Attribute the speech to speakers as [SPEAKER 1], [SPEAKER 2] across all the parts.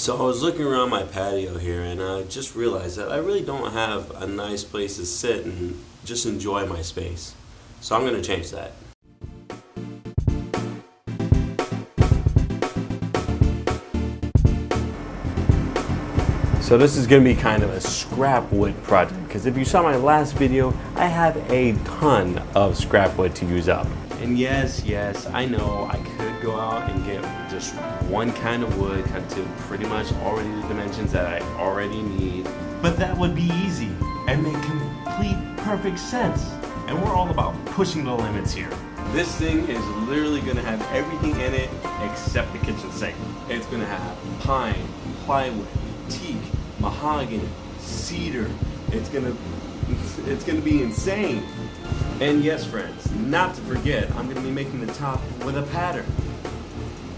[SPEAKER 1] So I was looking around my patio here and I just realized that I really don't have a nice place to sit and just enjoy my space. So I'm going to change that. So this is going to be kind of a scrap wood project, because if you saw my last video, I have a ton of scrap wood to use up. And yes, I know I could go out and get just one kind of wood cut to pretty much already the dimensions that I already need, but that would be easy and make complete perfect sense. And we're all about pushing the limits here. This thing is literally going to have everything in it except the kitchen sink. It's going to have pine, plywood, teak, mahogany, cedar. It's gonna be insane. And yes, friends, not to forget, I'm gonna be making the top with a pattern.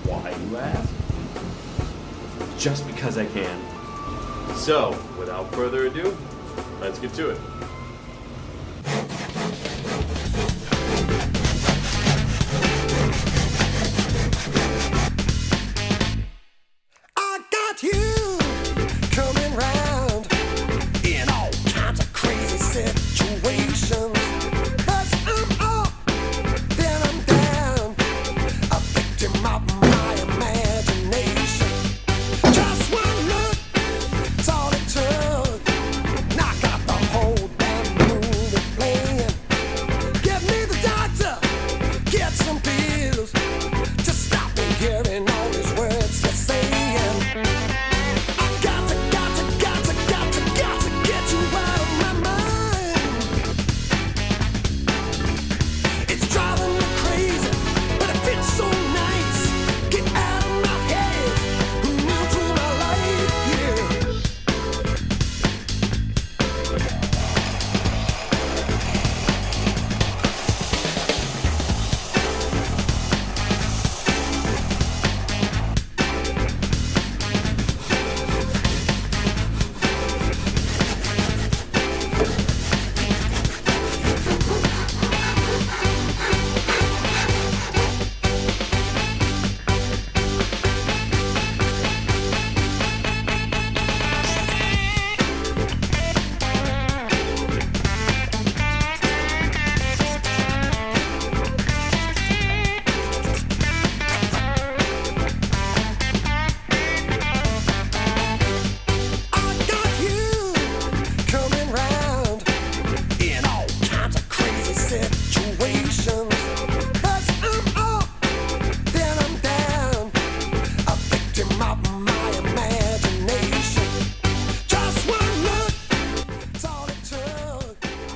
[SPEAKER 1] Why, you ask? Just because I can. So, without further ado, let's get to it.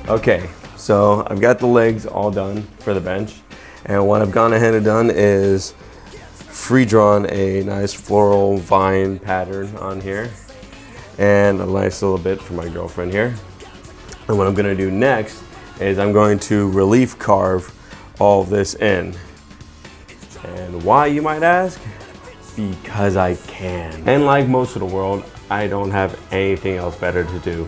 [SPEAKER 1] Okay, so I've got the legs all done for the bench, and what I've gone ahead and done is free drawn a nice floral vine pattern on here and a nice little bit for my girlfriend here. And what I'm going to do next is I'm going to relief carve all of this in. And why, you might ask? Because I can. And like most of the world, I don't have anything else better to do.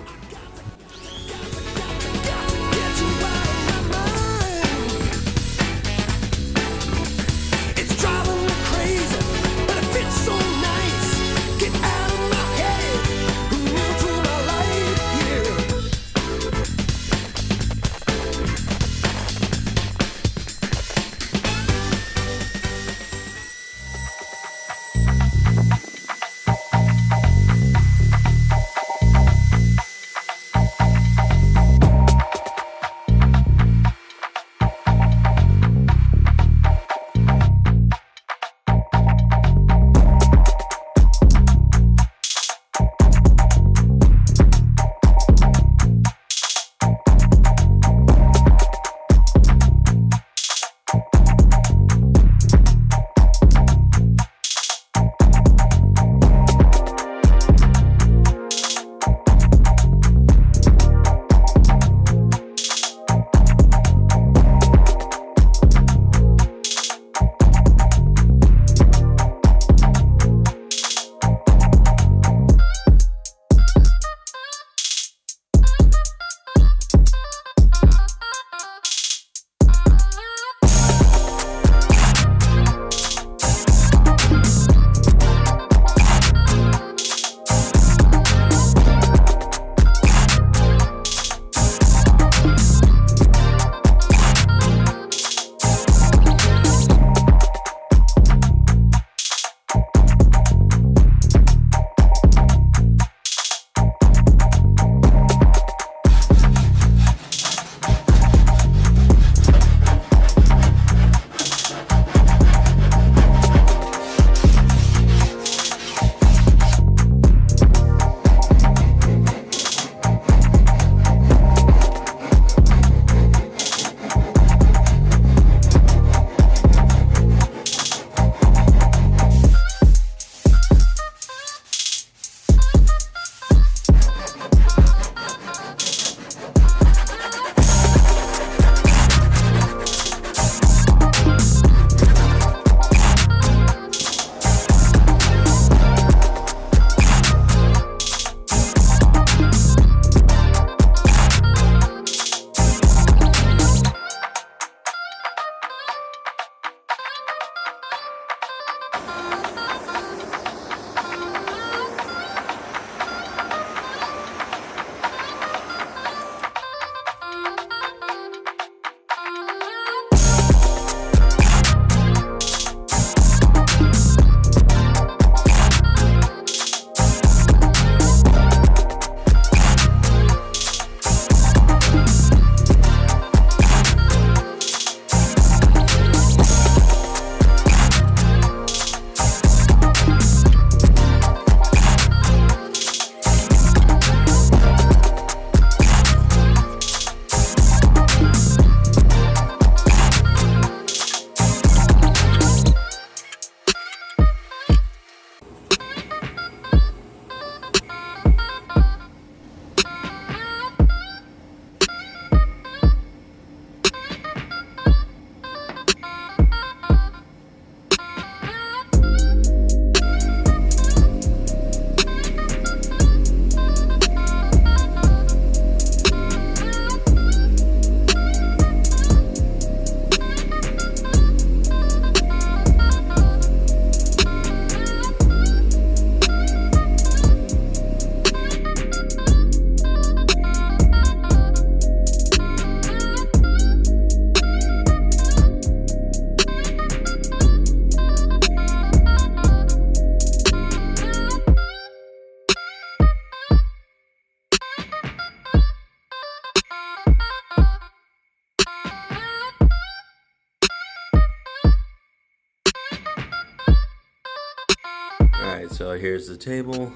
[SPEAKER 1] so here's the table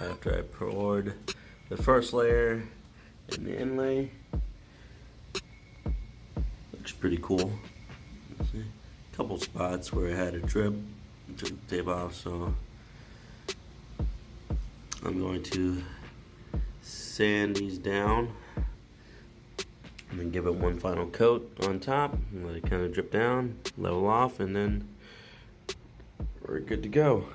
[SPEAKER 1] after I poured the first layer and the inlay. Looks pretty cool. See? A couple spots where it had a drip. I took the tape off, so I'm going to sand these down and then give it one final coat on top and let it kind of drip down, level off, and then we're good to go.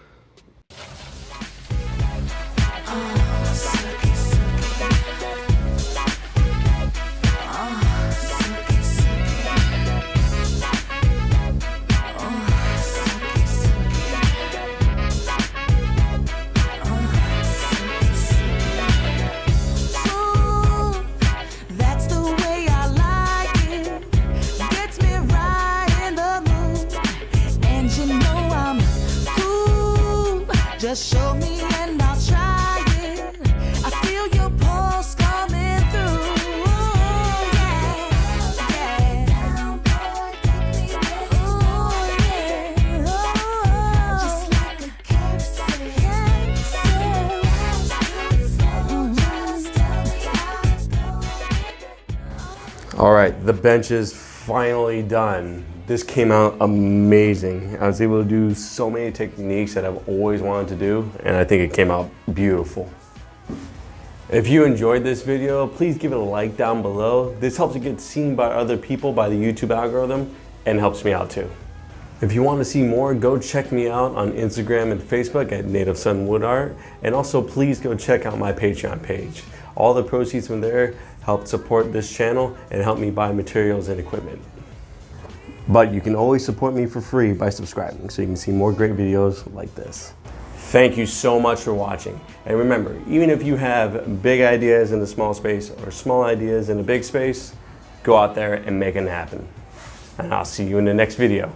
[SPEAKER 2] Just show me and I'll try it. I feel your pulse coming through. Yeah, down, boy, take me with you. Yeah, just like a carousel. Just tell me how it's going.
[SPEAKER 1] All right, the bench is finally done. This came out amazing. I was able to do so many techniques that I've always wanted to do, and I think it came out beautiful. If you enjoyed this video, please give it a like down below. This helps it get seen by other people by the YouTube algorithm and helps me out too. If you want to see more, go check me out on Instagram and Facebook at Native Son Wood Art, and also please go check out my Patreon page. All the proceeds from there help support this channel and help me buy materials and equipment. But you can always support me for free by subscribing so you can see more great videos like this. Thank you so much for watching. And remember, even if you have big ideas in a small space or small ideas in a big space, go out there and make it happen. And I'll see you in the next video.